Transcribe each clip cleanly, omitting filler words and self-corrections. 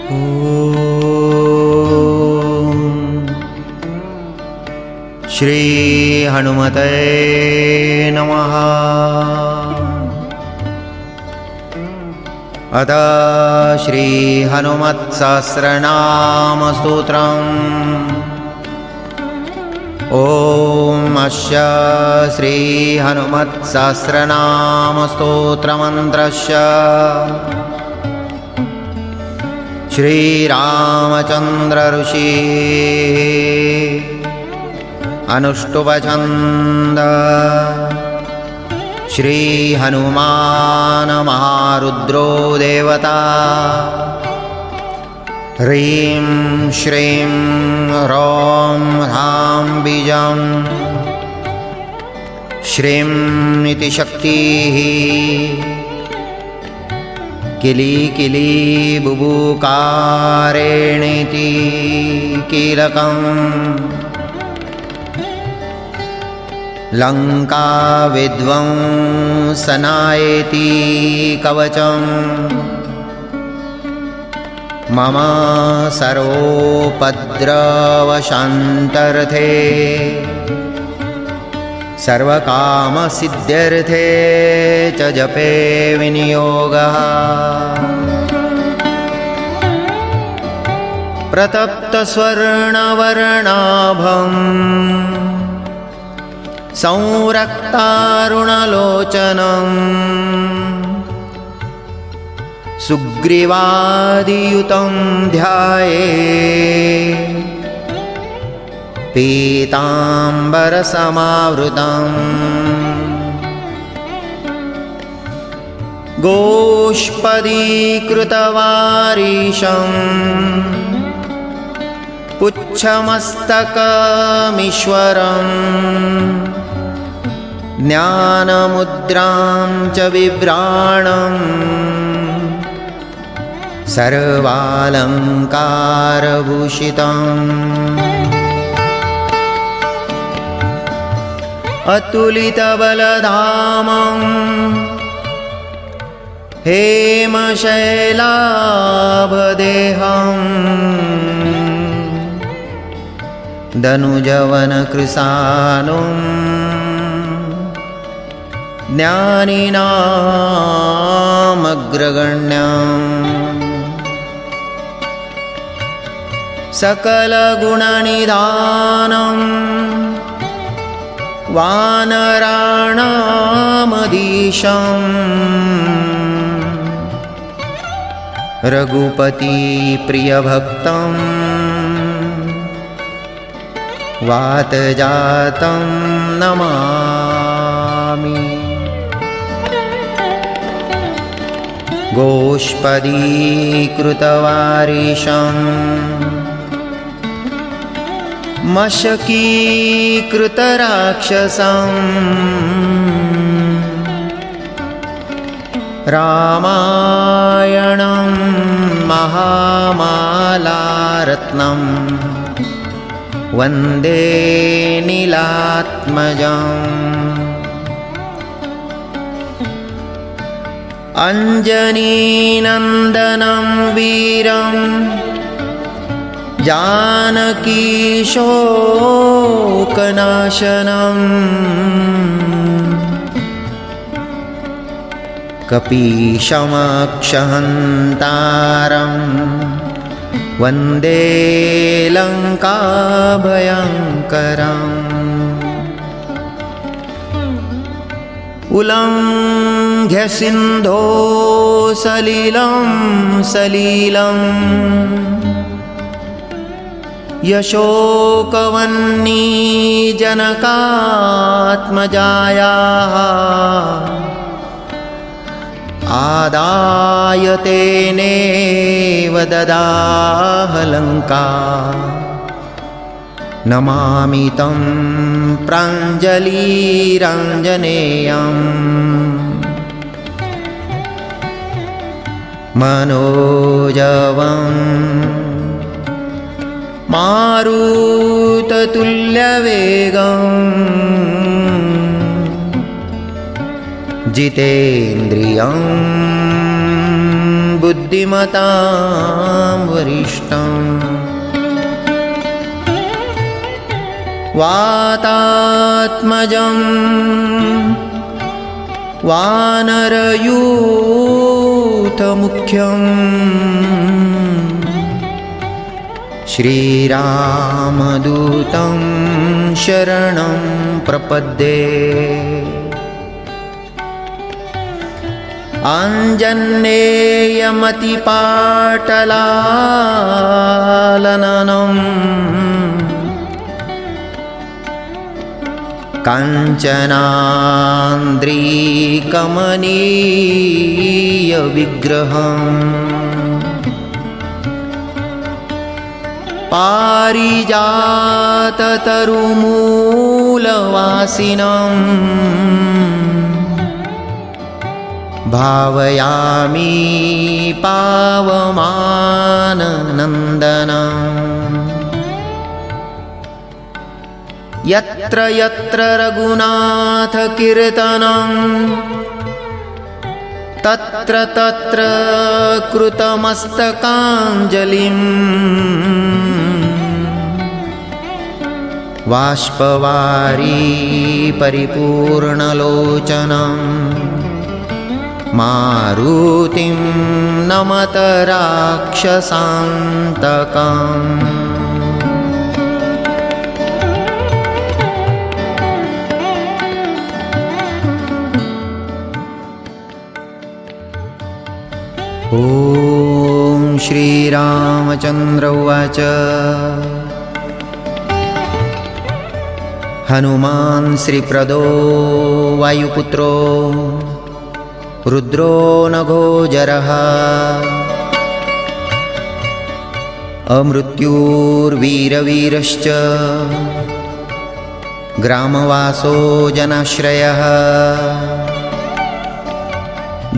श्री हनुमते नमः। अथ श्री हनुमत्सहस्रनाम स्तोत्रम्। ॐ अस्य श्री हनुमत्सहस्रनाम स्तोत्रमन्त्रस्य श्रीरामचन्द्र ऋषि अनुष्टुप् श्री हनुमान महारुद्रो देवता। ह्रीं श्रीं ह्रौं ह्रां बीजं श्रीं इति शक्तिः। किली किली बुबुकारेणीति कीलकम्। लंका विध्वंसनायेति कवचम्। मम सर्वोपद्रवशान्तर्थे सर्वकामसिद्ध्यर्थे च जपे विनियोगः। प्रतप्तस्वर्णवर्णाभम् संरक्तारुणलोचनम्। सुग्रीवादियुतं ध्याये पीताम्बरसमावृतम्। गोष्पदीकृतवारिशम् पुच्छमस्तकमीश्वरम्। ज्ञानमुद्रां च बिभ्राणम् सर्वालङ्कारभूषितम्। अतुलितबलधामं हेमशैलाभदेहम्। दनुजवनकृशानुम् ज्ञानिनामग्रगण्यम्। सकलगुणनिधानं वानराणामधीशम्। रघुपतिप्रियभक्तं वातजातं नमामि। गोष्पदीकृतवारिशम् मशकीकृतराक्षसम्। रामायणं महामालारत्नं वन्दे नीलात्मजम्। अञ्जनीनन्दनं वीरं जानकीशोकनाशनम्। कपीशमक्षहन्तारं वन्दे लङ्काभयङ्करम्। उल्लङ्घ्य सिन्धो सलिलं सलीलं। यशोकवह्नि जनकात्मजायाः। आदाय तेनेव ददाह लङ्का। नमामि तं प्राञ्जलिराञ्जनेयम्। मनोजवम् मारुततुल्यवेगम्। जितेन्द्रियं बुद्धिमतां बुद्धिमतां वरिष्ठम् वातात्मजं वानरयूथमुख्यम् श्रीरामदूतं शरणं प्रपद्ये आञ्जनेयमतिपाटलालननं काञ्चनान्द्रीकमनीयविग्रहम् पारिजाततरुमूलवासिनम् भावयामि पावमाननन्दनम् यत्र यत्र रघुनाथकीर्तनं तत्र तत्र कृतमस्तकाञ्जलिम् बाष्पवारी परिपूर्णलोचनं मारुतिं नमत राक्षसान्तकम् ॐ श्रीरामचन्द्र उवाच हनुमान् श्रीप्रदो वायुपुत्रो रुद्रो नघोजरः अमृत्युर्वीरवीरश्च ग्रामवासो जनाश्रयः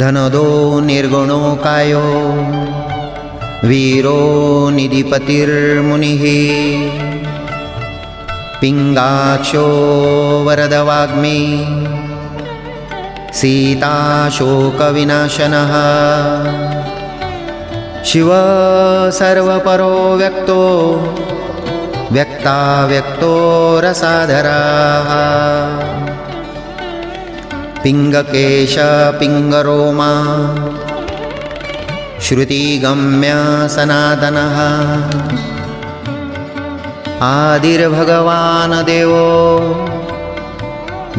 धनदो निर्गुणो कायो वीरो निधिपतिर्मुनिः पिङ्गाक्षो वरदवाग्मी सीताशोकविनाशनः शिव सर्वपरो व्यक्तो व्यक्ताव्यक्तो रसाधरः पिङ्गकेश पिङ्गरोमा श्रुतिगम्य सनातनः आदिर्भगवान् देवो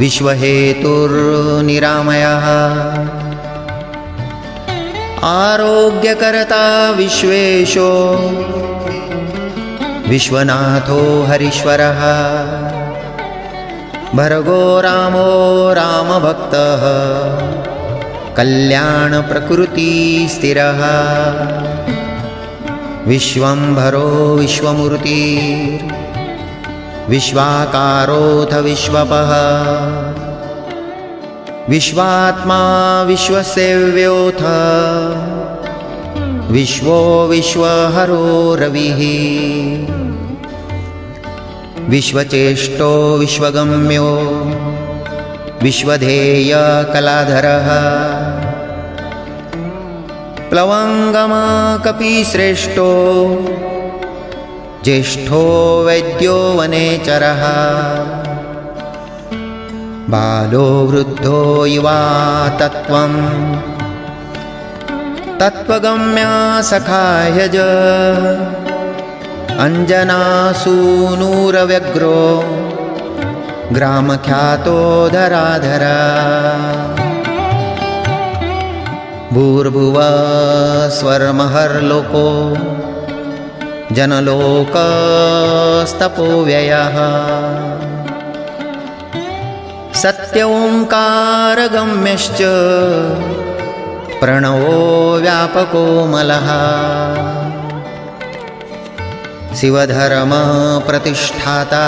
विश्वहेतुर्निरामयः आरोग्यकर्ता विश्वेशो विश्वनाथो हरीश्वरः भर्गो रामो रामभक्तः कल्याणप्रकृतिस्थिरः विश्वम्भरो विश्वमूर्तिर्विश्वाकारोऽथ विश्वपः विश्वात्मा विश्वसेव्योऽथ विश्वो विश्वहरो रविः विश्वचेष्टो विश्वगम्यो विश्वधेयकलाधरः प्लवङ्गमा कपिश्रेष्ठो ज्येष्ठो वैद्यो वनेचरः बालो वृद्धो युवा तत्त्वं तत्त्वगम्या सखायज अञ्जनासूनुरव्यग्रो ग्रामख्यातो धराधरा भूर्भुवः स्वर्महर्लोको जनलोकस्तपोव्ययः सत्योंकारगम्यश्च प्रणवो व्यापकोमलः शिवधर्मप्रतिष्ठाता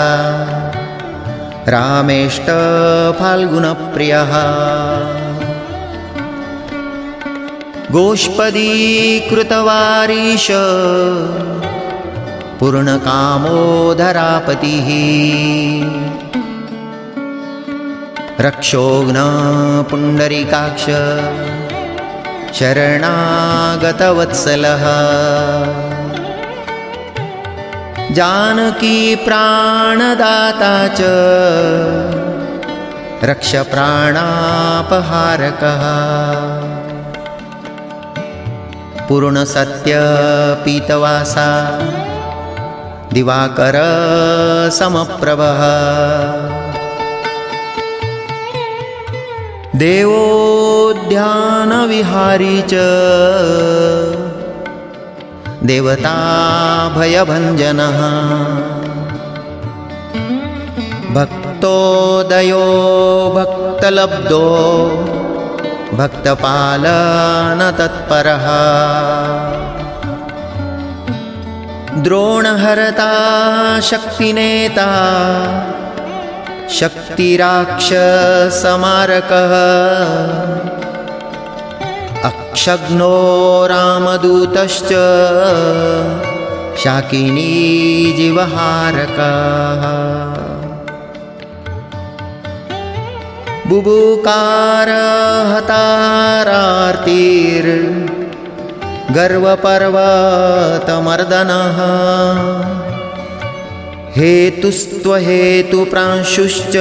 रामेष्टफाल्गुनप्रियः गोष्पदीकृतवारीश पूर्णकामोदरापतिः रक्षोघ्न पुण्डरीकाक्ष शरणागतवत्सलः जानकी प्राणदाता च रक्ष प्राणापहारकः पूर्णसत्य पीतवासा दिवाकर समप्रभः देवोद्यानविहारी च देवता भयभञ्जनः भक्तोदयो भक्तलब्धो भक्तपालनतत्परः द्रोणहरता शक्तिनेता शक्तिराक्षसमारकः अक्षघ्नो रामदूतश्च शाकिनी जीवहारकः बुबुकार हतारार्तिर्गर्वपर्वतमर्दनः हेतुस्त्वहेतुप्रांशुश्च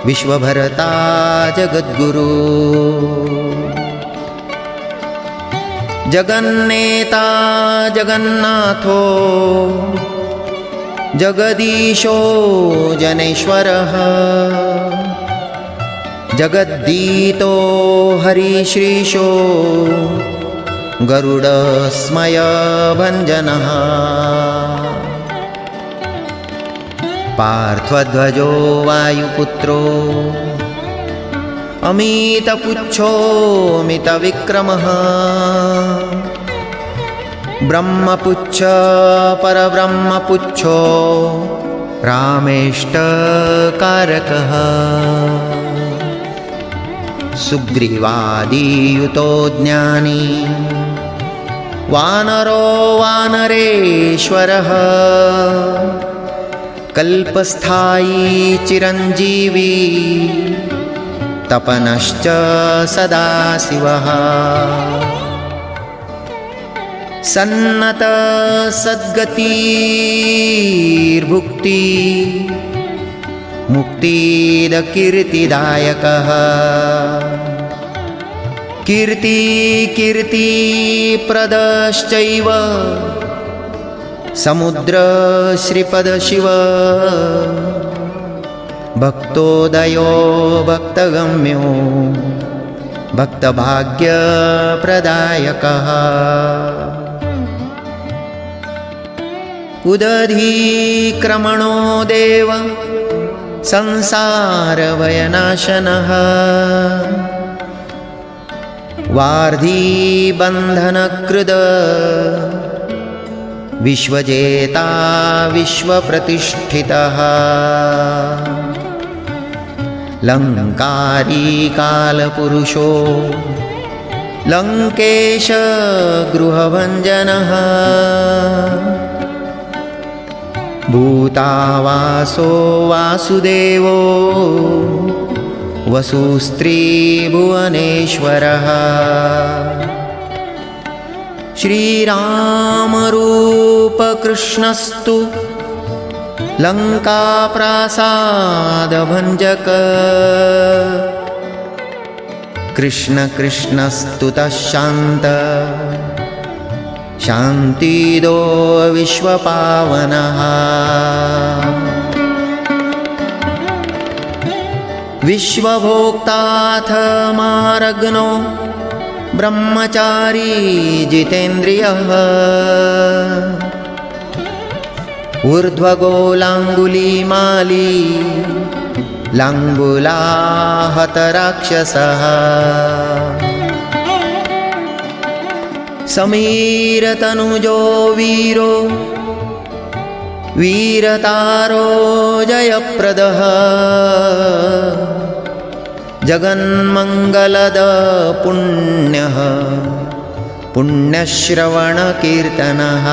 विश्वभरता जगद्गुरु जगन्नेता जगन्नाथो जगदीशो जनेश्वरः जगद्दीतो हरिश्रीशो गरुडस्मयभञ्जनः पार्थध्वजो वायुपुत्रो अमितपुच्छोऽमितविक्रमः ब्रह्मपुच्छ परब्रह्मपुच्छो रामेष्टकारकः सुग्रीवादियुतो ज्ञानी वानरो वानरेश्वरः कल्पस्थायी चिरञ्जीवी तपनश्च सदाशिवः सन्नत सद्गतिर्भुक्ति मुक्तिदकीर्तिदायकः कीर्तिप्रदश्चैव समुद्र श्रीपदशिव भक्तोदयो भक्तगम्यो भक्तभाग्यप्रदायकः उदधीक्रमणो देव संसारभयनाशनः वार्धीबन्धनकृद विश्वजेता विश्वप्रतिष्ठितः लङ्कारी कालपुरुषो लङ्केश गृहभञ्जनः भूतावासो वासुदेवो वसुस्त्रीभुवनेश्वरः श्रीरामरूपकृष्णस्तु लङ्काप्रासादभञ्जक कृष्ण कृष्णस्तुतः शान्त शान्तिदो विश्वपावनः विश्वभोक्ताथ मारग्नो ब्रह्मचारी जितेन्द्रियः ऊर्ध्वगोलाङ्गुलीमाली लाङ्गुलाहतराक्षसः समीरतनुजो वीरो वीरतारो जयप्रदः जगन्मङ्गलद पुण्यः पुण्यश्रवणकीर्तनः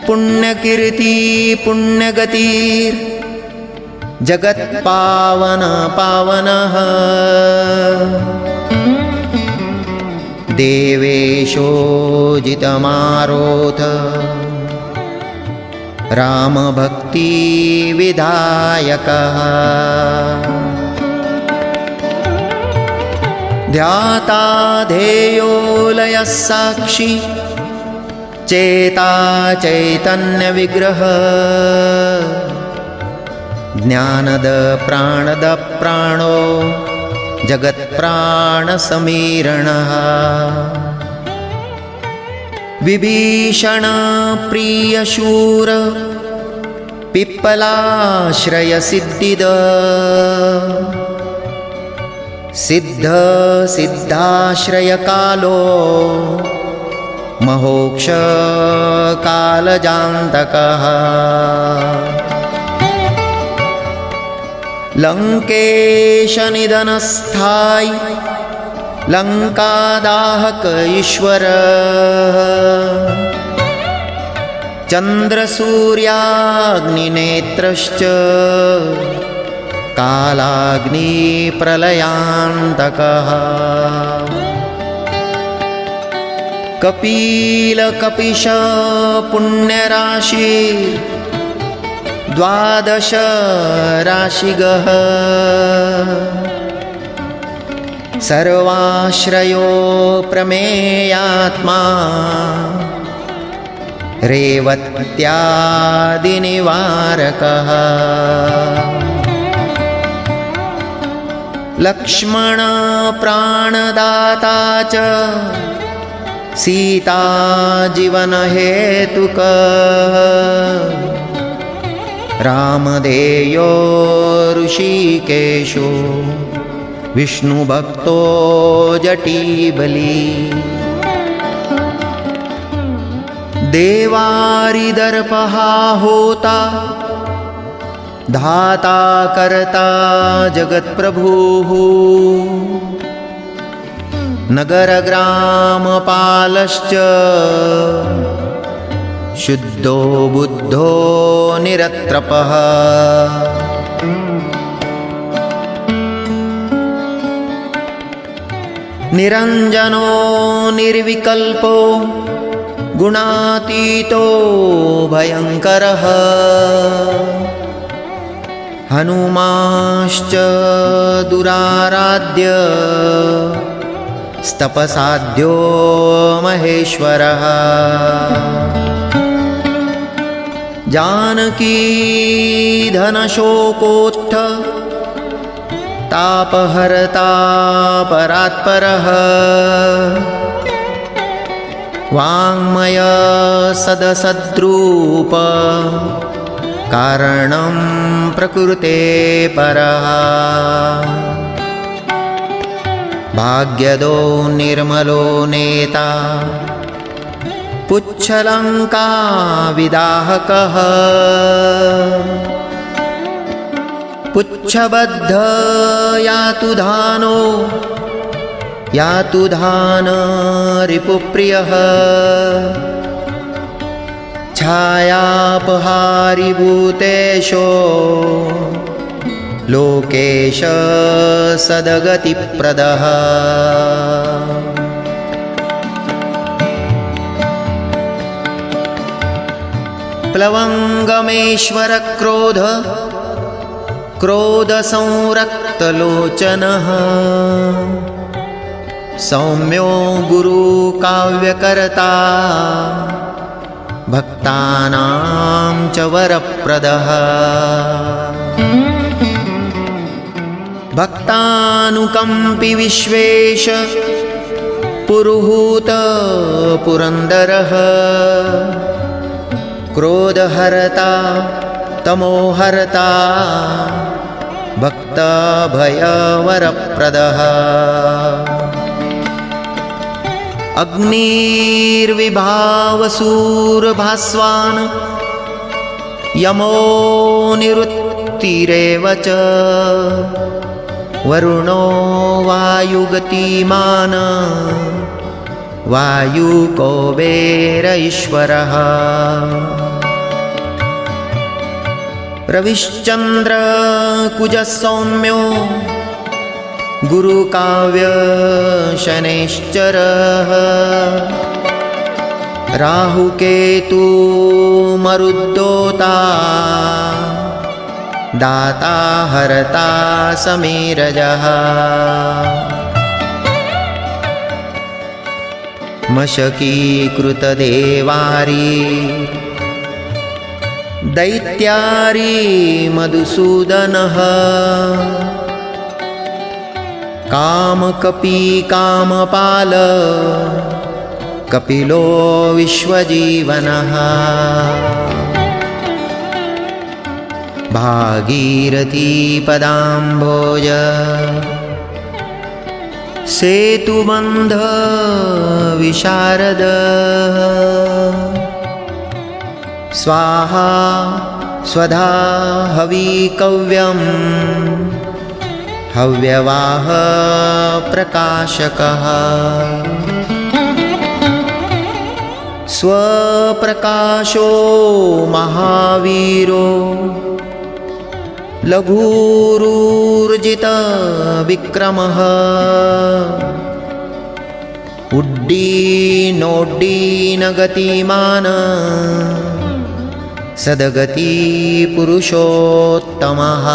पुण्यकीर्ति पुण्यगतिर् जगत्पावन पावनः देवेशो जितमारोथ रामभक्तिविधायकः ध्याता ध्येयो लयः साक्षी चेता चैतन्यविग्रह ज्ञानद प्राणद प्राणो जगत्प्राणसमीरणः विभीषण प्रियशूर पिप्पलाश्रयसिद्धिद सिद्ध सिद्धाश्रयकालो महोक्ष कालजान्तकः लंकेश निधनस्थायी लंकादाहक ईश्वर चन्द्रसूर्याग्निनेत्रश्च कालाग्निप्रलयान्तकः कपिलकपिश पुण्यराशि द्वादश राशिगः सर्वाश्रयो प्रमेयात्मा रेवत्यादिनिवारकः लक्ष्मण प्राणदाता च सीता जीवनहेतुकः रामधेयो ऋषिकेशो विष्णुभक्तो जटीबली देवारिदर्पः होता धाता कर्ता जगत्प्रभुः नगरग्रामपालश्च शुद्धो बुद्धो निरत्रपः निरञ्जनो निर्विकल्पो गुणातीतो भयङ्करः हनुमाश्च दुराराध्य स्तपसाध्यो महेश्वरः जानकी धनशोकोत्थ तापहर्ता परात्परः वाङ्मय सदसद्रूप कारणं प्रकृते परः भाग्यदो निर्मलो नेता पुच्छलङ्का विदाहकः पुच्छबद्ध यातु धान रिपुप्रियः छायापहारी भूतेशो लोकेश सदगतिप्रदः प्लवङ्गमेश्वर क्रोधसंरक्तलोचनः सौम्यो गुरुकाव्यकर्ता भक्तानां च वरप्रदः भक्तानुकम्पि विश्वेश पुरुहूत पुरन्दरः क्रोधहर्ता तमोहर्ता भक्तभयवरप्रदः अग्निर्विभावसूरभास्वान् यमो निरुक्तिरेव च वरुणो वायुगतिमान् वायुकुबेर ईश्वरः रविश्चन्द्र कुजसौम्यो गुरुकाव्य शनैश्चरः राहुकेतु मरुद्दोता दाता हरता समीरजः मशकीकृतदेवारी दैत्यारी मधुसूदनः कामकपी कामपाल कपिलो विश्वजीवनः भागीरथी पदाम्भोज सेतुबन्ध विशारद स्वाहा स्वधा हविकव्यं हव्यवाह प्रकाशकः स्वप्रकाशो महावीरो लघुरूर्जित विक्रमः उड्डीनोड्डीनगतिमान सद्गति पुरुषोत्तमः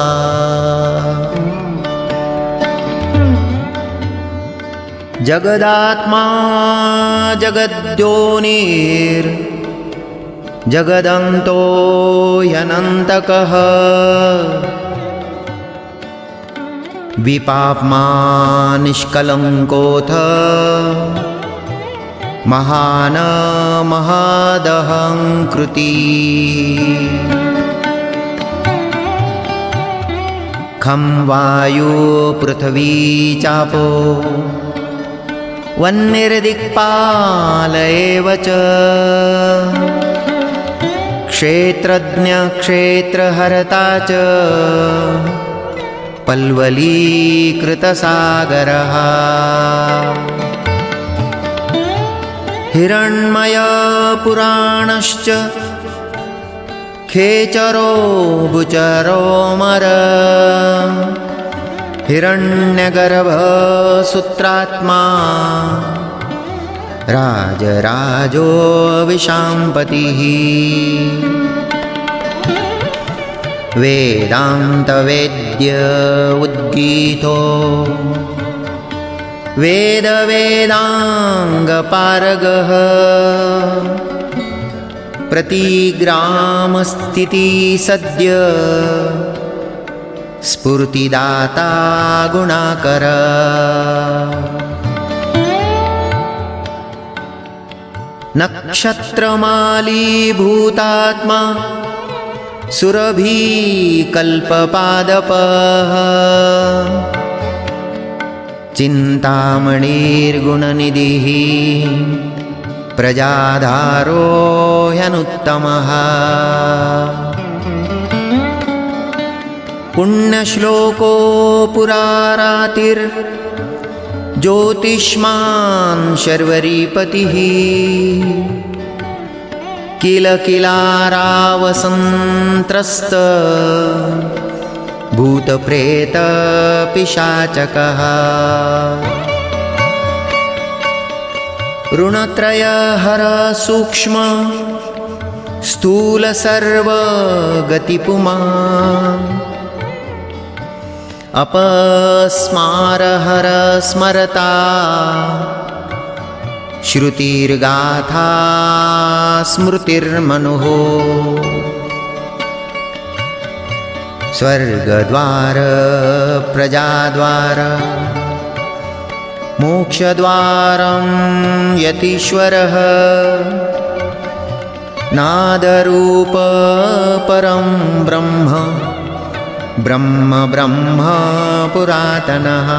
जगदात्मा जगद्योनिर् जगदन्तो ह्यनन्तकः विपाप्मा निष्कलङ्कोऽथ महान् महदहङ्कृती खं वायु पृथ्वी चापो वह्निर्दिक्पाल एव च क्षेत्रज्ञ क्षेत्रहर्ता च पल्वलीकृतसागरः हिरण्मय पुराणश्च खेचरो भुचरोमर हिरण्यगर्भसूत्रात्मा राजराजो विशाम्पतिः वेदान्तवेद्य उद्गीतो वेदवेदाङ्गपारगः प्रतिग्रामस्थितिसद्य स्फूर्तिदाता गुणाकर नक्षत्रमालीभूतात्मा सुरभिकल्पपादपः चिन्तामणिर्गुणनिधिः प्रजाधारो ह्यनुत्तमः पुण्यश्लोको पुरारातिर्ज्योतिष्मान् शर्वरीपतिः किल किलारावसन्त्रस्त भूतप्रेतपिशाचकः ऋणत्रयहर सूक्ष्म स्थूलसर्वगतिपुमान् अपस्मारहर स्मरता श्रुतिर्गाथा स्मृतिर्मनुः स्वर्गद्वार प्रजाद्वार मोक्षद्वारं यतीश्वरः नादरूप परं ब्रह्म ब्रह्म ब्रह्म पुरातनः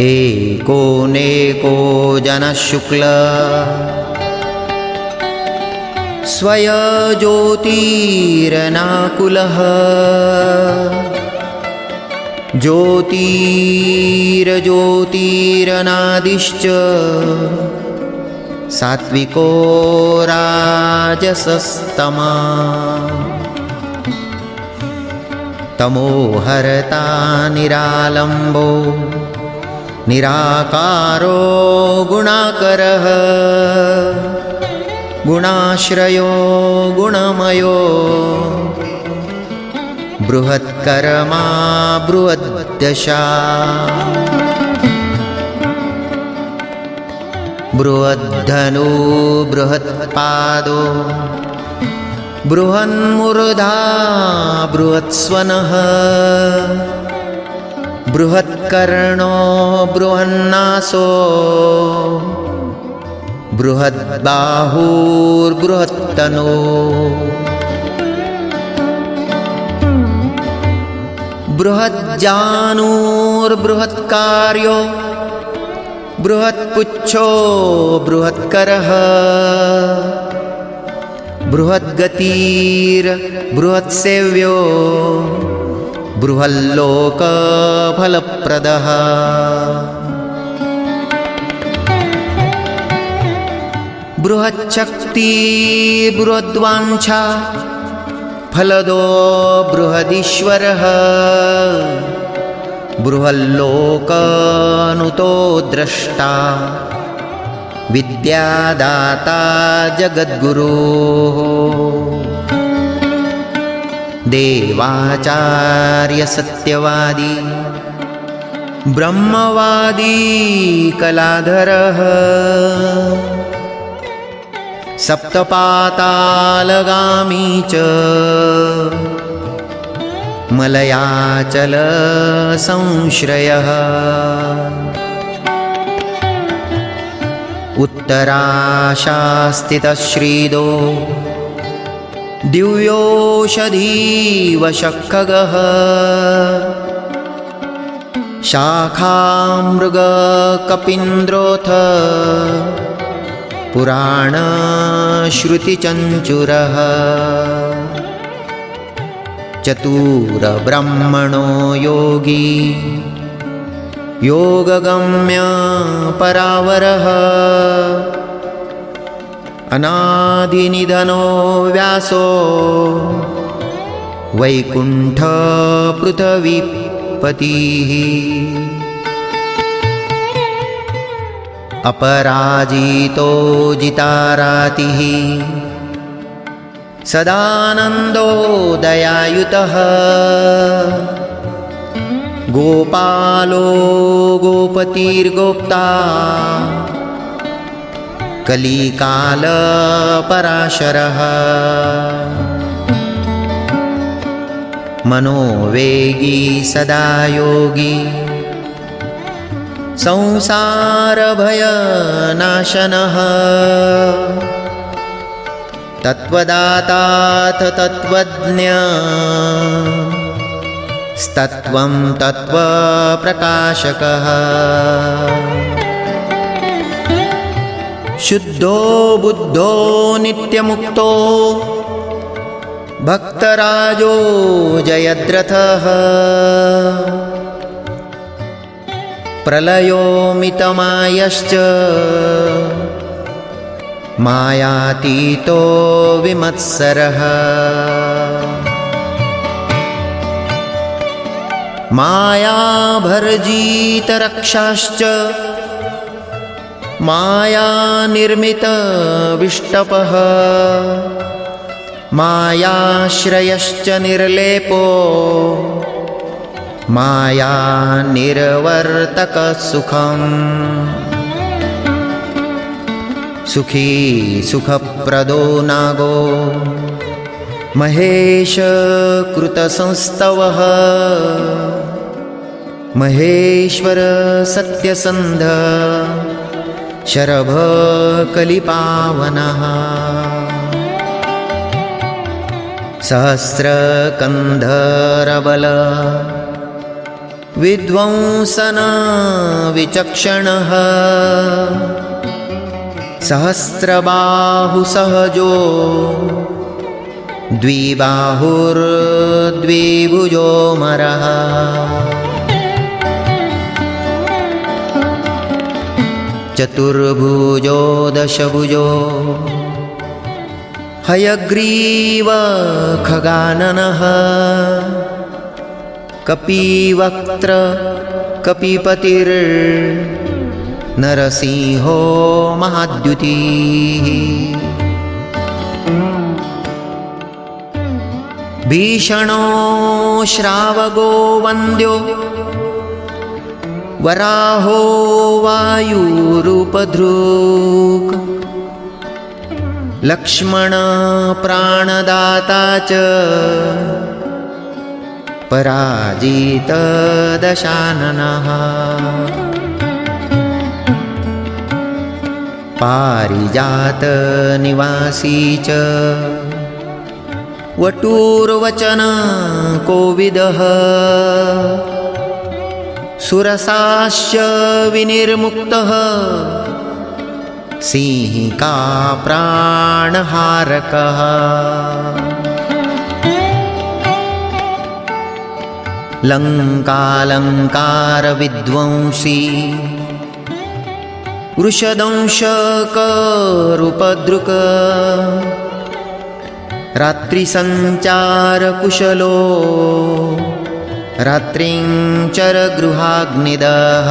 एको नेको जनः शुक्ल स्वयज्योतिरनाकुलः ज्योतिरज्योतिरनादिश्च सात्विको राजसस्तमा तमोहरता निरालम्बो निराकारो गुणाकरः गुणाश्रयो गुणमयो बृहत्कर्मा बृहद्दशा बृहद्धनु बृहत्पादो बृहन्मूर्धा बृहत्स्वनः बृहत्कर्णो बृहन्नासो बृहद्बाहुर्बृहत्तनो बृहज्जानुर्बृहत्कार्यो बृहत्पुच्छो बृहत्करः बृहद्गतिर्बृहत्सेव्यो बृहल्लोकफलप्रदः बृहच्छक्ति बृहद्वाञ्छा फलदो बृहदीश्वरः बृहल्लोकनुतो द्रष्टा विद्यादाता जगद्गुरुः देवाचार्य सत्यवादी ब्रह्मवादी कलाधरः सप्तपातालगामी च मलयाचल संश्रयः उत्तराशास्तितश्रीदो दिव्योषधीवशखगः शाखामृगकपीन्द्रोऽथ पुराणश्रुतिचञ्चुरः चतुरब्रह्मणो योगी योगगम्य परावरः अनादिनिधनो व्यासो वैकुण्ठपृथ्वीपतिः अपराजितो जितारातिः सदानन्दो दयायुतः गोपालो गोपतिर्गोप्ता कलिकालपराशरः मनोवेगी सदा योगी संसारभयनाशनः तत्त्वदाताथ तत्त्वज्ञ स्तत्त्वं तत्त्वप्रकाशकः शुद्धो बुद्धो नित्यमुक्तो भक्तराजो जयद्रथः प्रलयो मितमायश्च मायातीतो विमत्सरः मायाभर्जितरक्षाश्च मायानिर्मितविष्टपः मायाश्रयश्च निर्लेपो मायानिर्वर्तकसुखम् सुखी सुखप्रदो नागो महेशकृतसंस्तवः महेश्वर सत्यसन्ध शरभकलिपावनः सहस्रकन्धरबल विध्वंसन विचक्षणः सहस्रबाहुसहजो द्विबाहुर्द्विभुजो मरः चतुर्भुजो दशभुजो हयग्रीव खगाननः कपिवक्त्र कपिपतिर्नरसिंहो महाद्युतिः भीषणो श्रावगो वन्द्यो वराहो वायुरूपधृक् लक्ष्मण प्राणदाता च पराजित दशाननः पारिजात निवासी च वटुर्वचन कोविदः सुरसाश्च विनिर्मुक्तः सिंहिका प्राणहारकः लङ्कालङ्कारविध्वंसी वृषदंशकरूपदृक् रात्रिसञ्चारकुशलो रात्रिञ्चरगृहाग्निदः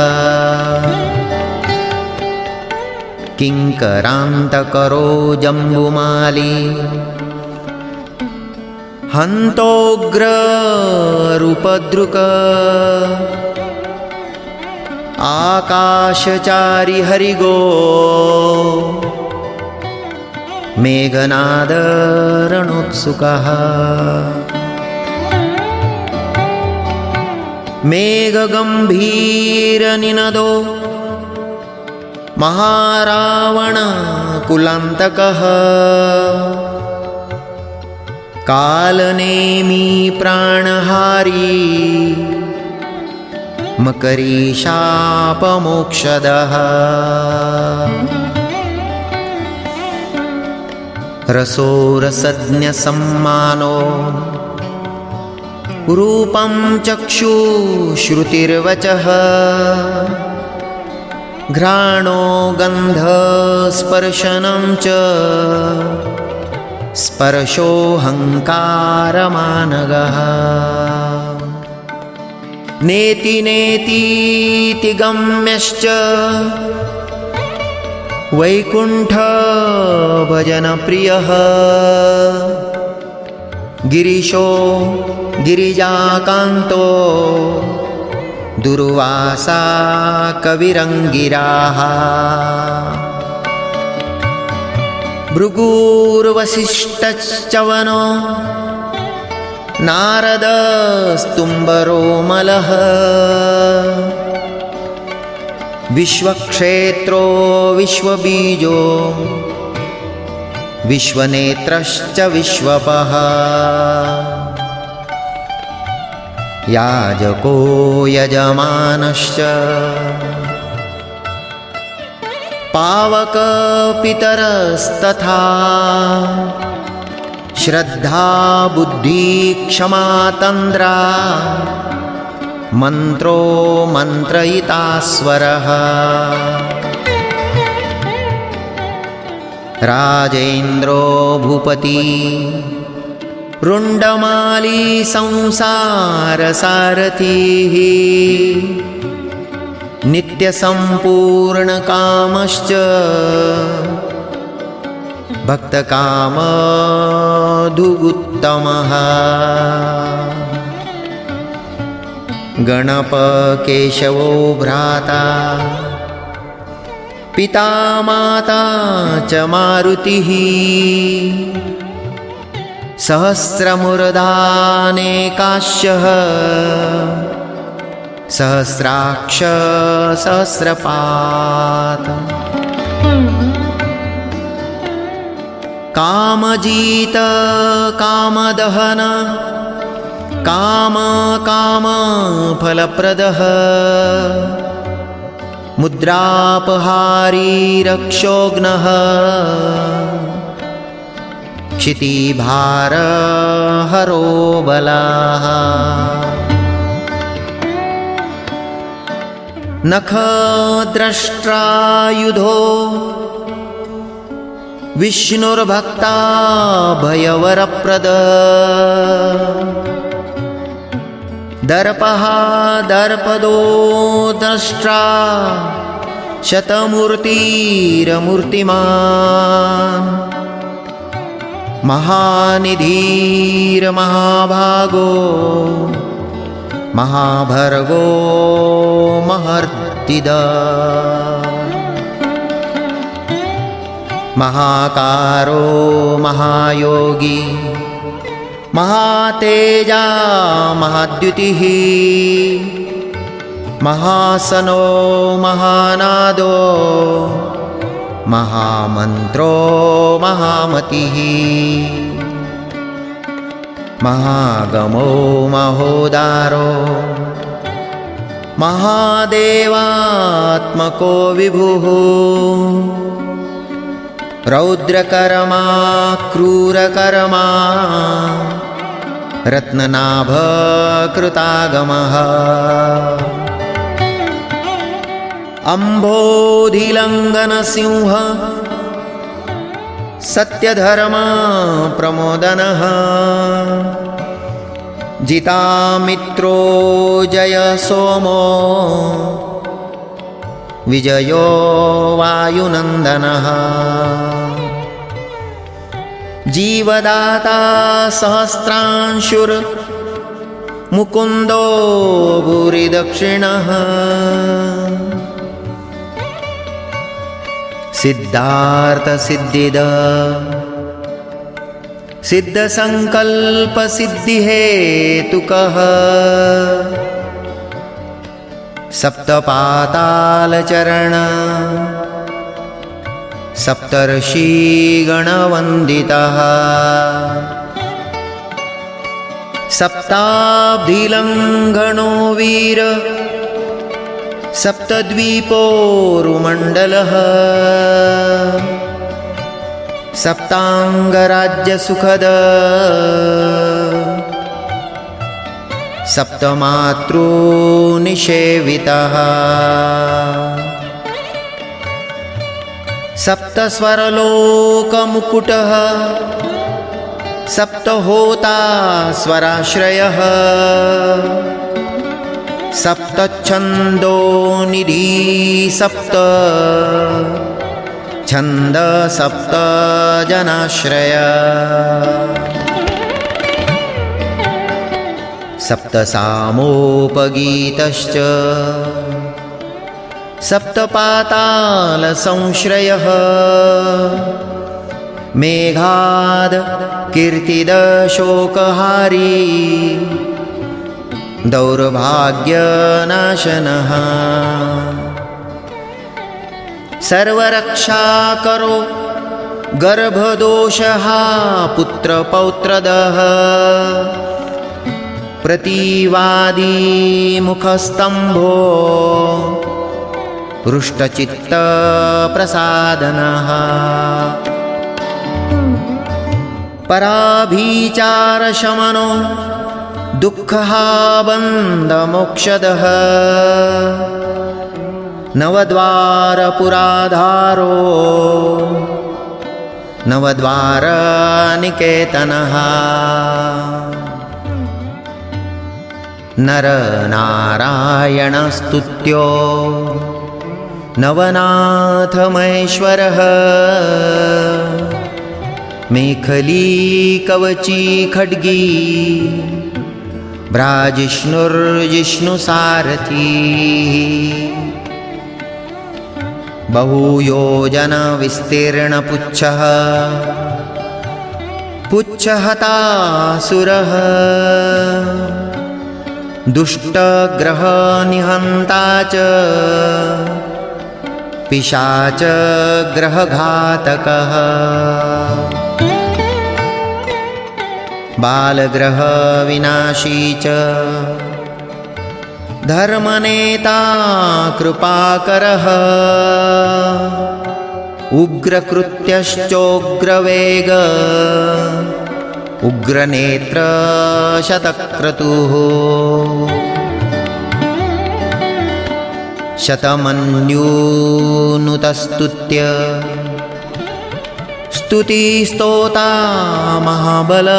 किङ्करान्तकरो जम्बुमाली हन्तोग्ररूपदृक् आकाशचारी हरिगो मेघनादरणोत्सुकः मेघगम्भीरनिनदो महारावणकुलान्तकः कालनेमी प्राणहारी मकरीशापमोक्षदः रसोरसज्ञसम्मानो रूपं चक्षुश्रुतिर्वचः घ्राणो गन्धस्पर्शनं च स्पर्शोऽहङ्कारमानगः नेति नेतीति गम्यश्च वैकुण्ठभजनप्रियः गिरीशो गिरिजाकान्तो दुर्वासा कविरङ्गिराः भृगुर्वसिष्ठश्चवनो नारदस्तुम्बरोमलः विश्वक्षेत्रो विश्वबीजो विश्वनेत्रश्च विश्वपः याजको यजमानश्च पावकपितरस्तथा श्रद्धा बुद्धि क्षमा तन्द्रा मन्त्रो मन्त्रयितास्वरः राजेन्द्रो भूपति रुण्डमाली संसारसारथिः नित्यसम्पूर्णकामश्च भक्तकामधुगुत्तमः गणपकेशवो भ्राता पिता माता च मारुतिः सहस्रमूर्धानेकाश्यः सहस्राक्ष सहस्रपात कामजीत कामदहन काम काम फलप्रदः मुद्रापहारी रक्षोघ्नः क्षितिभारहरो बलाः नखद्रष्ट्रायुधो विष्णुर्भक्ताभयवरप्रद दर्पः दर्पदो द्रष्ट्रा शतमूर्तिरमूर्तिमान् महानिधिर्महाभागो महाभर्गो महर्तिदा महाकारो महायोगी महातेजा महाद्युतिः महासनो महानादो महामन्त्रो महामतिः महागमो महोदारो महादेवात्मको विभुः रौद्रकर्मा क्रूरकर्मा रत्ननाभकृतागमः अम्भोधिलङ्घनसिंह सत्यधर्मप्रमोदनः जितामित्रो जयसोमो विजयो वायुनन्दनः जीवदाता सहस्रांशुर्मुकुन्दो भूरिदक्षिणः सिद्धार्थसिद्धिद सिद्धसङ्कल्पसिद्धिहेतुकः सप्तपातालचरण सप्तर्षिगणवन्दितः सप्ताब्धिलङ्घनो वीर सप्तद्वीपोरुमण्डलः सप्ताङ्गराज्यसुखद सप्तमातृनिषेवितः सप्तस्वरलोकमुकुटः सप्तहोता स्वराश्रयः सप्तच्छन्दोनिधि सप्त छन्द सप्त जनाश्रय सप्तसामोपगीतश्च सप्तपातालसंश्रयः मेघाद कीर्तिदशोकहारी दौर्भाग्यनाशनः सर्वरक्षाकरो गर्भदोषः पुत्रपौत्रदः प्रतिवादी मुखस्तंभो हृष्टचित्तप्रसादनः पराभिचारशमनो दुःखः बन्धमोक्षदः नवद्वारपुराधारो नवद्वारनिकेतनः नरनारायणस्तुत्यो नवनाथमहेश्वरः मेखली कवची खड्गी भ्राजिष्णुर्जिष्णुसारथी बहुयोजनविस्तीर्णपुच्छः पुच्छहतासुरः दुष्टग्रहनिहन्ता च पिशाचग्रहघातकः बालग्रहविनाशी च धर्मनेता कृपाकरः उग्रकृत्यश्चोग्रवेग उग्रनेत्रशतक्रतुः शतमन्यूनुतस्तुत्य स्तुतिस्तोता महाबल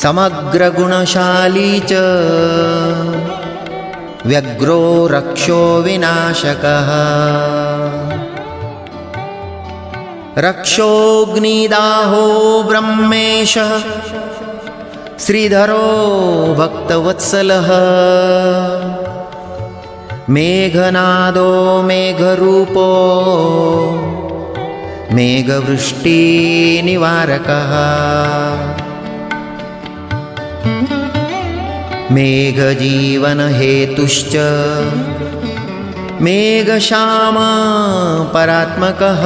समग्रगुणशाली च व्यग्रो रक्षो विनाशकः रक्षोऽग्निदाहो ब्रह्मेशः श्रीधरो भक्तवत्सलः मेघनादो मेघरूपो मेघवृष्टिनिवारकः मेघजीवनहेतुश्च मेघश्यामपरात्मकः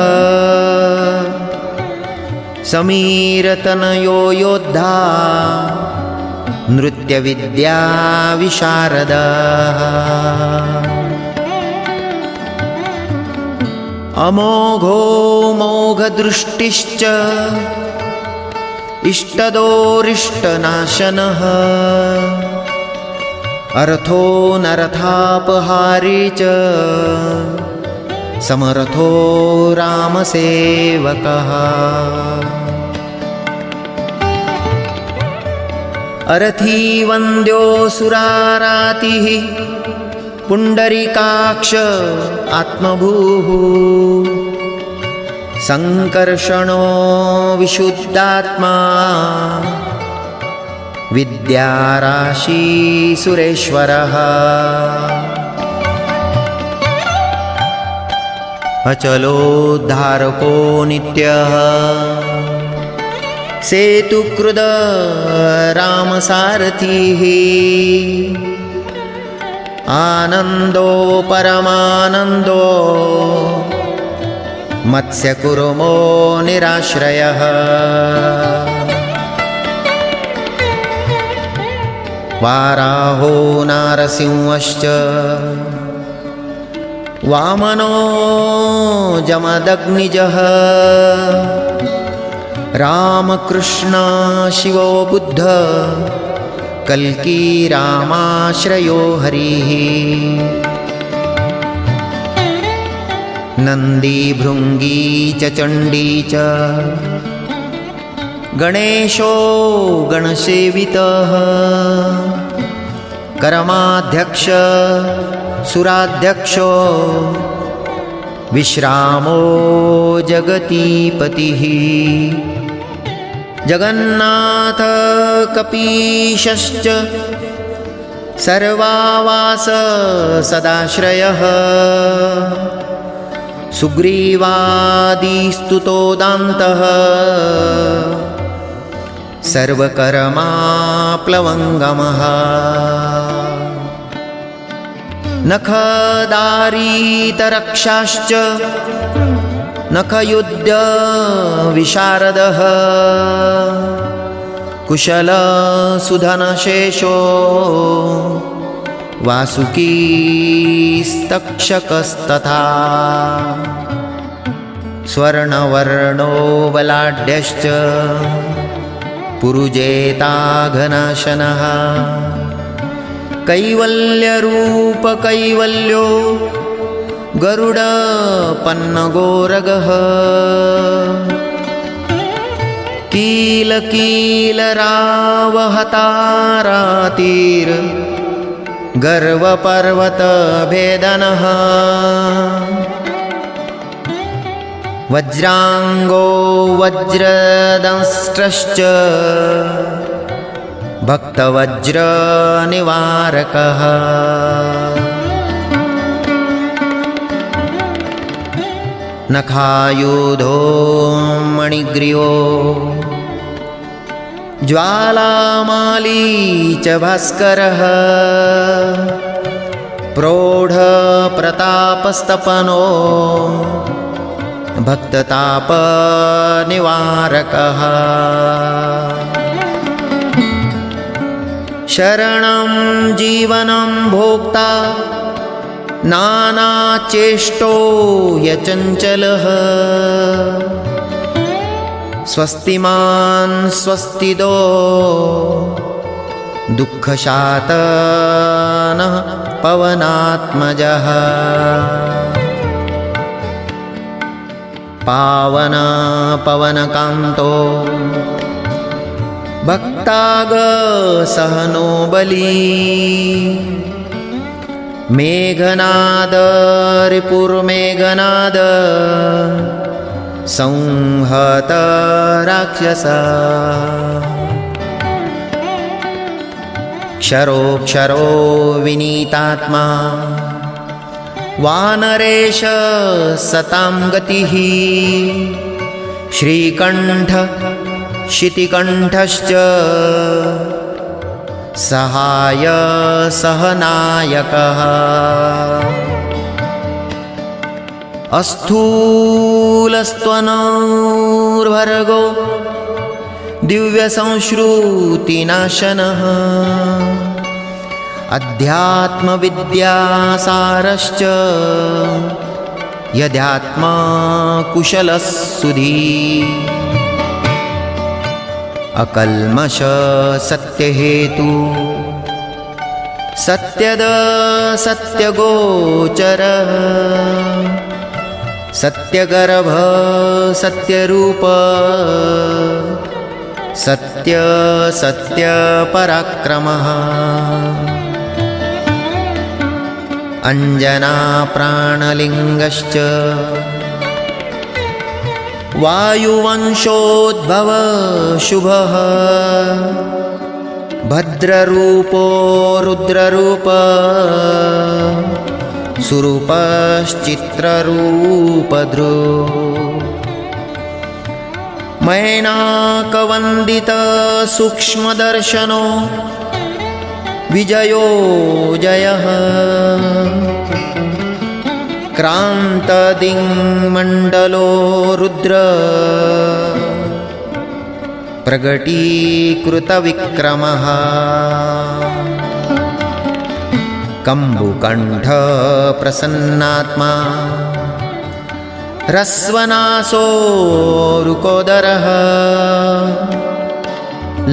समीरतनयो योद्धा नृत्यविद्याविशारदः अमोघो मोघदृष्टिश्च इष्टदोरिष्टनाशनः अर्थो नरथापहारी च समर्थो रामसेवकः अरथी वन्द्यो सुरारातिः पुण्डरीकाक्ष आत्मभूः संकर्षणो विशुद्धात्मा विद्याराशी सुरेश्वरः अचलोद्धारको नित्यः सेतुकृद रामसारथिः आनन्दो परमानन्दो मत्स्यकुर्मो निराश्रयः वाराहो नारसिंहश्च वामनो जमदग्निजः रामकृष्ण शिवो बुद्ध कल्की रामाश्रयो हरिः नन्दी भृङ्गी च चण्डी च गणेशो गणसेवितः कर्माध्यक्ष सुराध्यक्षो विश्रामो जगतीपतिः जगन्नाथ कपीशश्च सर्वावास सदाश्रयः सुग्रीवादिस्तुतो दान्तः सर्वकर्माप्लवङ्गमः नखदारीतरक्षाश्च नखयुद्धविशारदः कुशलसुधनशेषो वासुकीस्तक्षकस्तथा स्वर्णवर्णो बलाढ्यश्च पुरुजेताघनाशनः कैवल्यरूपकैवल्यो गरुडपन्नगोरगः कीलकीलरावहतारातिर् गर्वपर्वतभेदनः वज्राङ्गो वज्रदंष्ट्रश्च भक्तवज्रनिवारकः नखायुधो मणिग्रीवो ज्वालामाली च भास्करः प्रौढप्रतापस्तपनो भक्ततापनिवारकः शरणं जीवनं भोक्ता नानाचेष्टो यचञ्चलः स्वस्तिमान् स्वस्तिदो दुःखशातनः पवनात्मजः पावन पवनकान्तो भक्ताग सहनो बली मेघनाद रिपुर्मेघनाद संहत राक्षसा क्षरो विनीतात्मा वानरेश सतां गतिः श्रीकण्ठ शितिकण्ठश्च सहाय सहनायकः अस्थूलस्त्वनौर्भर्गो दिव्यसंश्रुतिनाशनः अध्यात्मविद्यासारश्च यद्यात्मकुशलस्सुधी अकल्मष सत्यहेतु सत्यद सत्यगोचर सत्यगर्भ सत्यरूप सत्य सत्यपराक्रमः अंजना प्राणलिंगश्च वायुवंशोद्भव शुभः भद्ररूपो रुद्ररूप सुरूपश्चित्ररूपद्रो मैनाकवन्दित सूक्ष्मदर्शनो विजयो जयः क्रान्तदिङ्मण्डलो रुद्र प्रगटीकृतविक्रमः कम्बुकण्ठ प्रसन्नात्मा ह्रस्वनासो रुकोदरः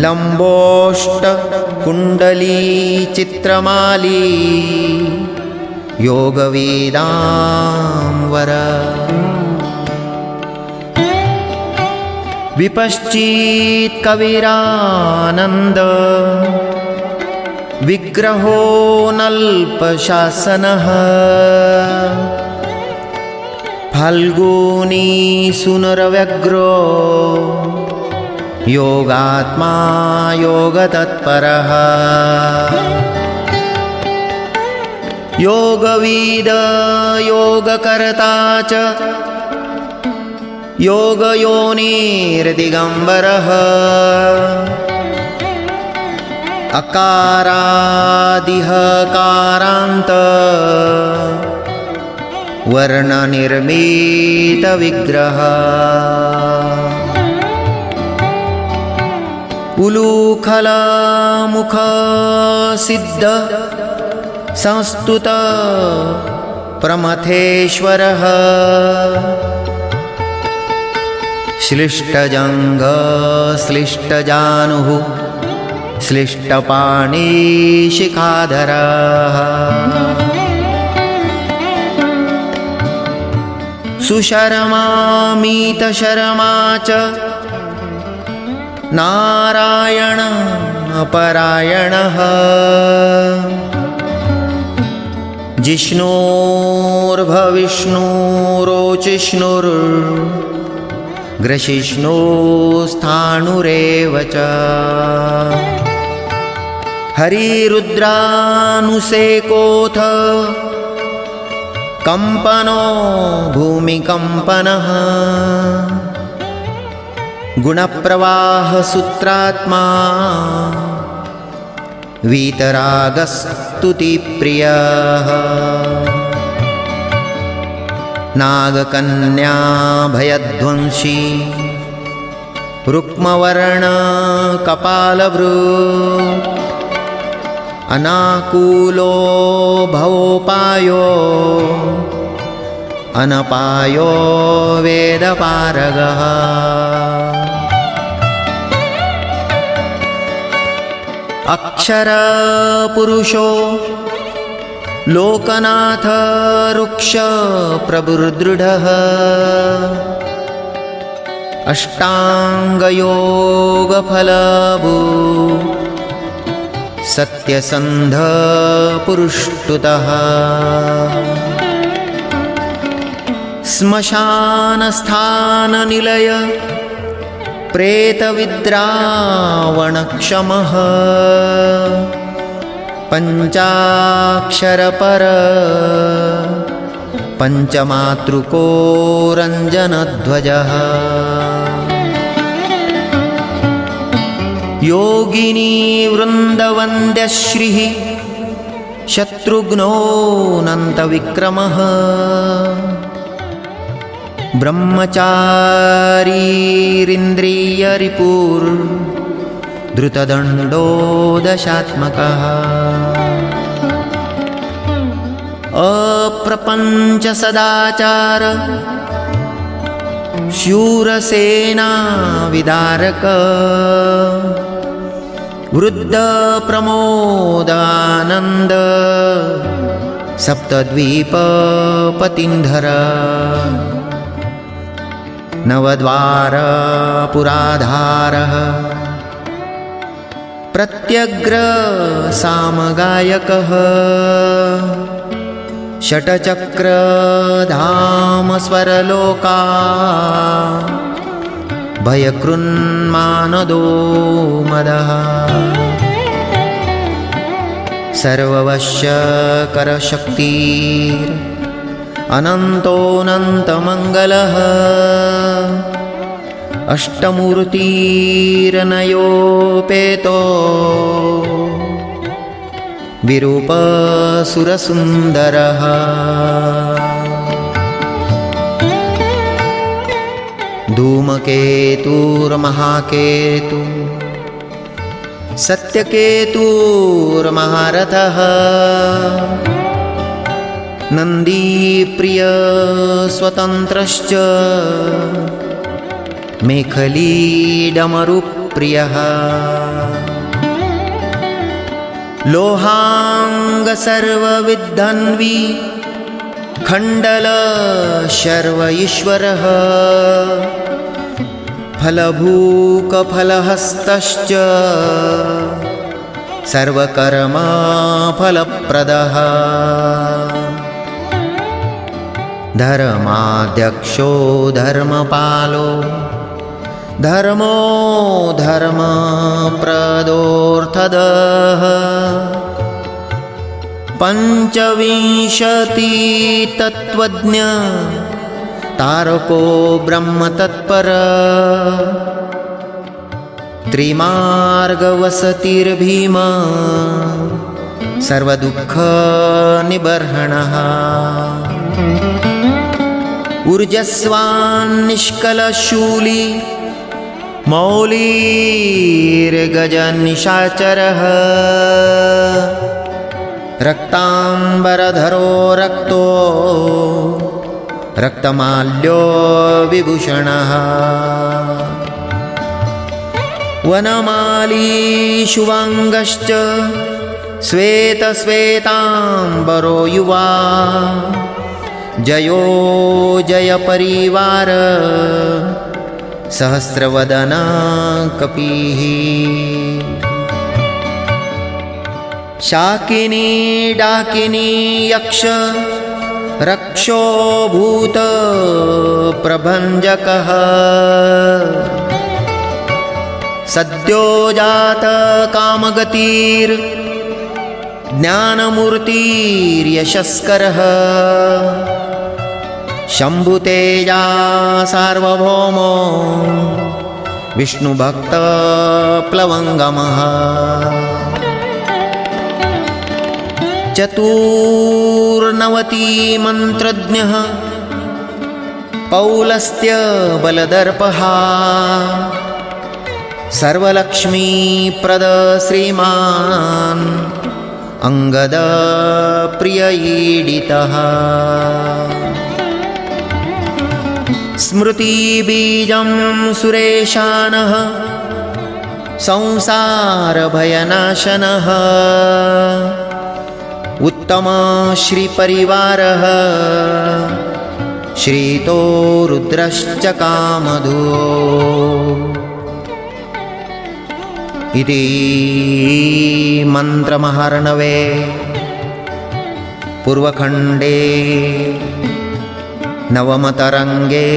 लम्बोष्टकुण्डली चित्रमाली योगवेदांवर विपश्चित् कविरानन्द विग्रहो नल्पशासनः फाल्गुनी सुनरव्यग्रो योगात्मा योगतत्परः योगविद योगकर्ता च योगयोनिर्दिगम्बरः अकारादिह कारान्त वर्णनिर्मितविग्रह उलूखलमुख सिद्ध संस्तुत प्रमथेश्वरः श्लिष्टजङ्घ श्लिष्टजानुः श्लिष्टपाणिशिखाधरः सुशर्मामितशर्मा च नारायण परायणः जिष्णोर्भविष्णुरोचिष्णुर्ग्रशिष्णुस्थाणुरेव च हरिरुद्रानुसेकोऽथ कंपनो भूमिकंपनः गुणप्रवाहसूत्रात्मा वीतरागस्तुतिप्रियः नागकन्याभयध्वंसी रुक्मवर्णकपालभृ अनाकूलो भवोपायो अनपायो वेदपारगः अक्षरपुरुषो लोकनाथ वृक्ष प्रभुर्दृढः अष्टाङ्गयोगफलभू सत्यसन्ध पुरुष्टुतः श्मशानस्थाननिलय प्रेतविद्रावणक्षमः पञ्चाक्षरपर पञ्चमातृको रञ्जनध्वजः योगिनी वृन्दवन्द्यश्रीः शत्रुघ्नोऽनन्तविक्रमः ब्रह्मचारीरिन्द्रियरिपुर्धृतदण्डो दशात्मकः अप्रपञ्चसदाचार शूरसेनाविदारक वृद्धप्रमोदानन्द सप्तद्वीपपतिन्धर नवद्वारपुराधारः प्रत्यग्रसामगायकः षट्चक्रधामस्वरलोका भयकृन्मानदो मदः सर्ववश्यकरशक्तिर् अनन्तोऽनन्तमङ्गलः अष्टमूर्तिरनयोपेतो विरूपसुरसुन्दरः धूमकेतुर्महाकेतु सत्यकेतुर्महारथः नन्दीप्रियस्वतन्त्रश्च मेखलीडमरुप्रियः लोहाङ्गसर्वविद्धन्वी खण्डलशर्व ईश्वरः फलभूकफलहस्तश्च सर्वकर्मफलप्रदः धर्माध्यक्षो धर्मपालो धर्मो धर्मप्रदोऽर्थदः पञ्चविंशतितत्त्वज्ञ तारको ब्रह्मतत्पर त्रिमार्गवसतिर्भीमा सर्वदुःखनिबर्हणः ऊर्जस्वान्निष्कलशूली मौलीर्गजनिशाचरः रक्ताम्बरधरो रक्तो रक्तमाल्यो विभूषणः वनमाली शुभाङ्गश्च श्वेतश्वेताम्बरो युवा जयो जयपरिवार सहस्रवदना कपिः शाकिनी डाकिनी यक्ष रक्षो भूत प्रभञ्जकः सद्यो जात कामगतिर् ज्ञानमूर्तिर्यशस्करः शम्भुतेजा सार्वभौमो विष्णुभक्तप्लवङ्गमः चतुर्नवतिमन्त्रज्ञः पौलस्त्यबलदर्पः सर्वलक्ष्मीप्रद श्रीमान् अङ्गदप्रियईडितः स्मृतिबीजं सुरेशानः संसारभयनाशनः उत्तमश्रीपरिवारः श्रीतो रुद्रश्च कामधुओ इति मन्त्रमहर्णवे पूर्वखण्डे नवमतरङ्गे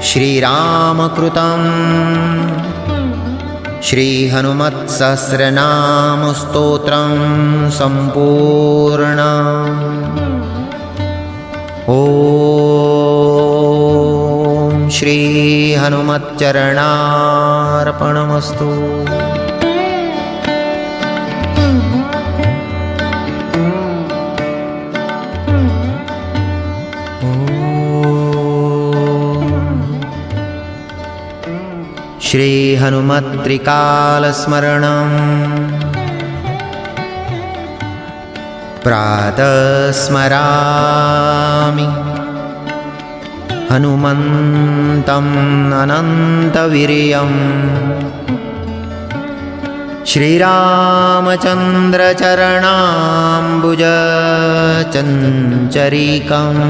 श्रीरामकृतं श्रीहनुमत्सहस्रनामस्तोत्रं सम्पूर्णम्। ॐ श्रीहनुमच्चरणार्पणमस्तु। श्रीहनुमत्त्रिकालस्मरणम् प्रातस्मरामि हनुमन्तम् अनन्तवीर्यम् श्रीरामचन्द्रचरणाम्बुजचञ्चरीकम्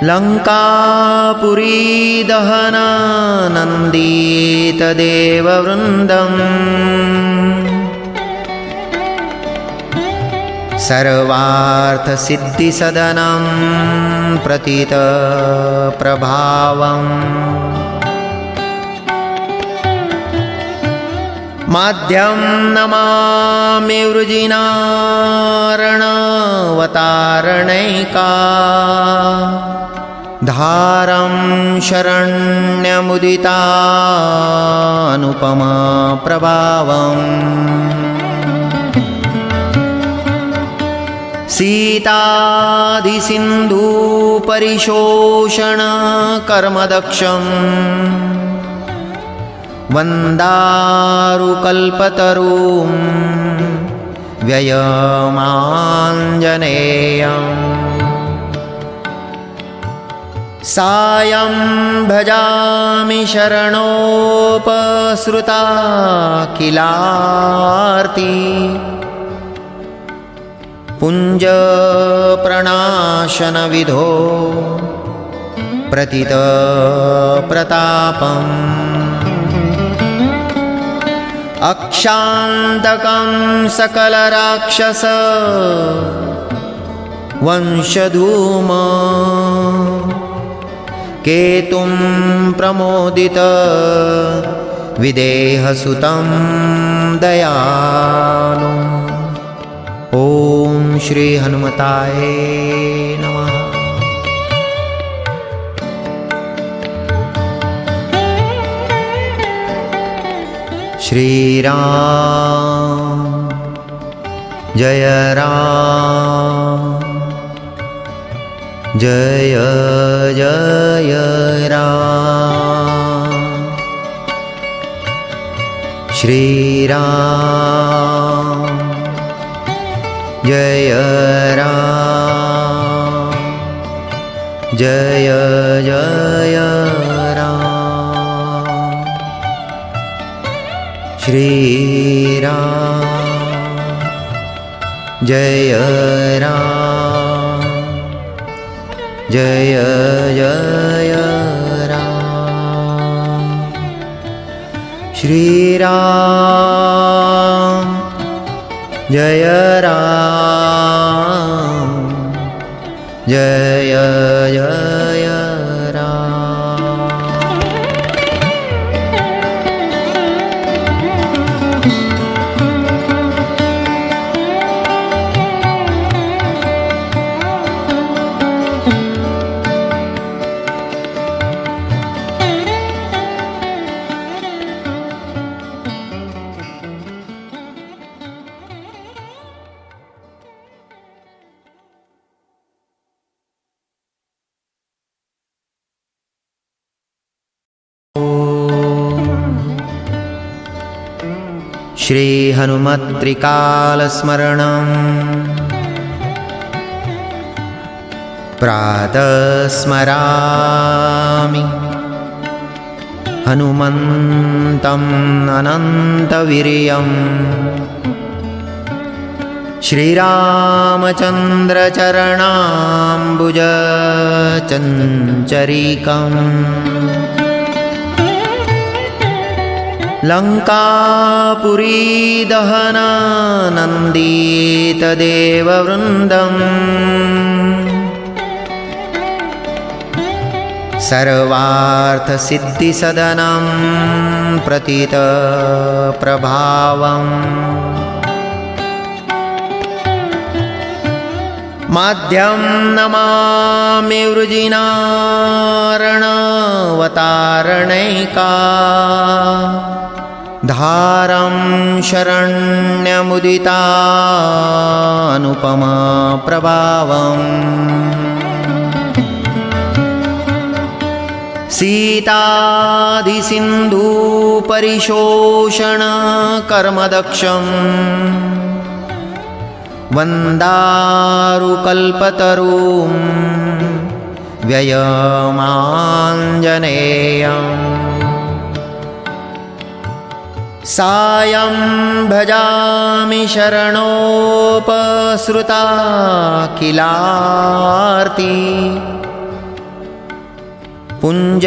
लङ्कापुरीदहनानन्दितदेववृन्दम् सर्वार्थसिद्धिसदनं प्रतीतप्रभावम् माध्यं नमामि वृजिनारणवतारणैका धारं शरण्यमुदितानुपमप्रभावम् सीतादिसिन्धुपरिशोषणकर्मदक्षम् वन्दारुकल्पतरुं व्ययमाञ्जनेयम् सायं भजामि शरणोपसृता किलार्ति पुञ्जप्रणाशनविधो प्रतितप्रतापम् अक्षान्तकं सकलराक्षस वंशधूम केतुं प्रमोदित विदेहसुतं दयालु। ॐ श्री हनुमताय नमः। श्रीराम जय राम जय जय राम। श्रीराम जय राम जय जय राम। श्रीराम जय राम जय जय राम। श्रीराम जय राम जय जय राम। श्रीहनुमत्त्रिकालस्मरणम् प्रातस्मरामि हनुमन्तम् अनन्तवीर्यम् श्रीरामचन्द्रचरणाम्बुजचञ्चरीकम् लङ्कापुरीदहननन्दितदेववृन्दम् सर्वार्थसिद्धिसदनं प्रतीतप्रभावम् माध्यं नमामि वृजिनारणवतारणैका धारं शरण्यमुदितानुपमप्रभावम् सीतादिसिन्धुपरिशोषणकर्मदक्षम् वन्दारुकल्पतरुं व्ययमाञ्जनेयम् सायं भजामि शरणोपसृता किलार्ति पुञ्जप्रणाशनविधो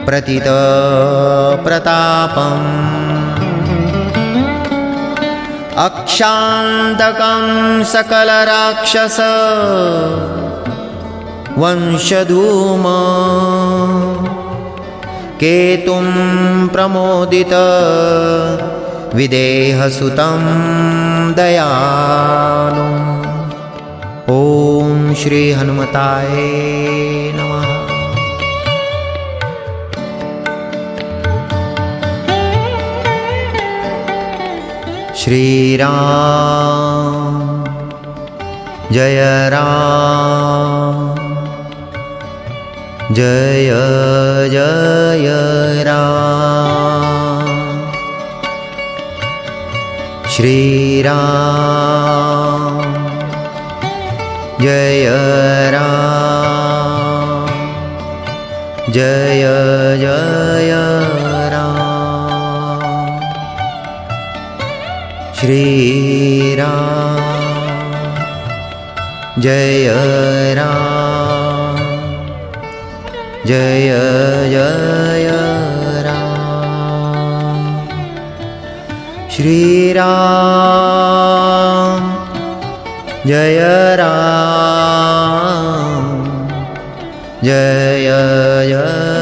प्रतितप्रतापम् अक्षान्तकं सकलराक्षस वंशधूम केतुं प्रमोदित विदेहसुतं दयालु। ॐ श्री हनुमताय नमः। श्रीराम जय राम जय जय राम। श्रीराम जय राम जय जय राम। श्रीराम जय राम जय जय राम। श्रीराम जय राम जय जय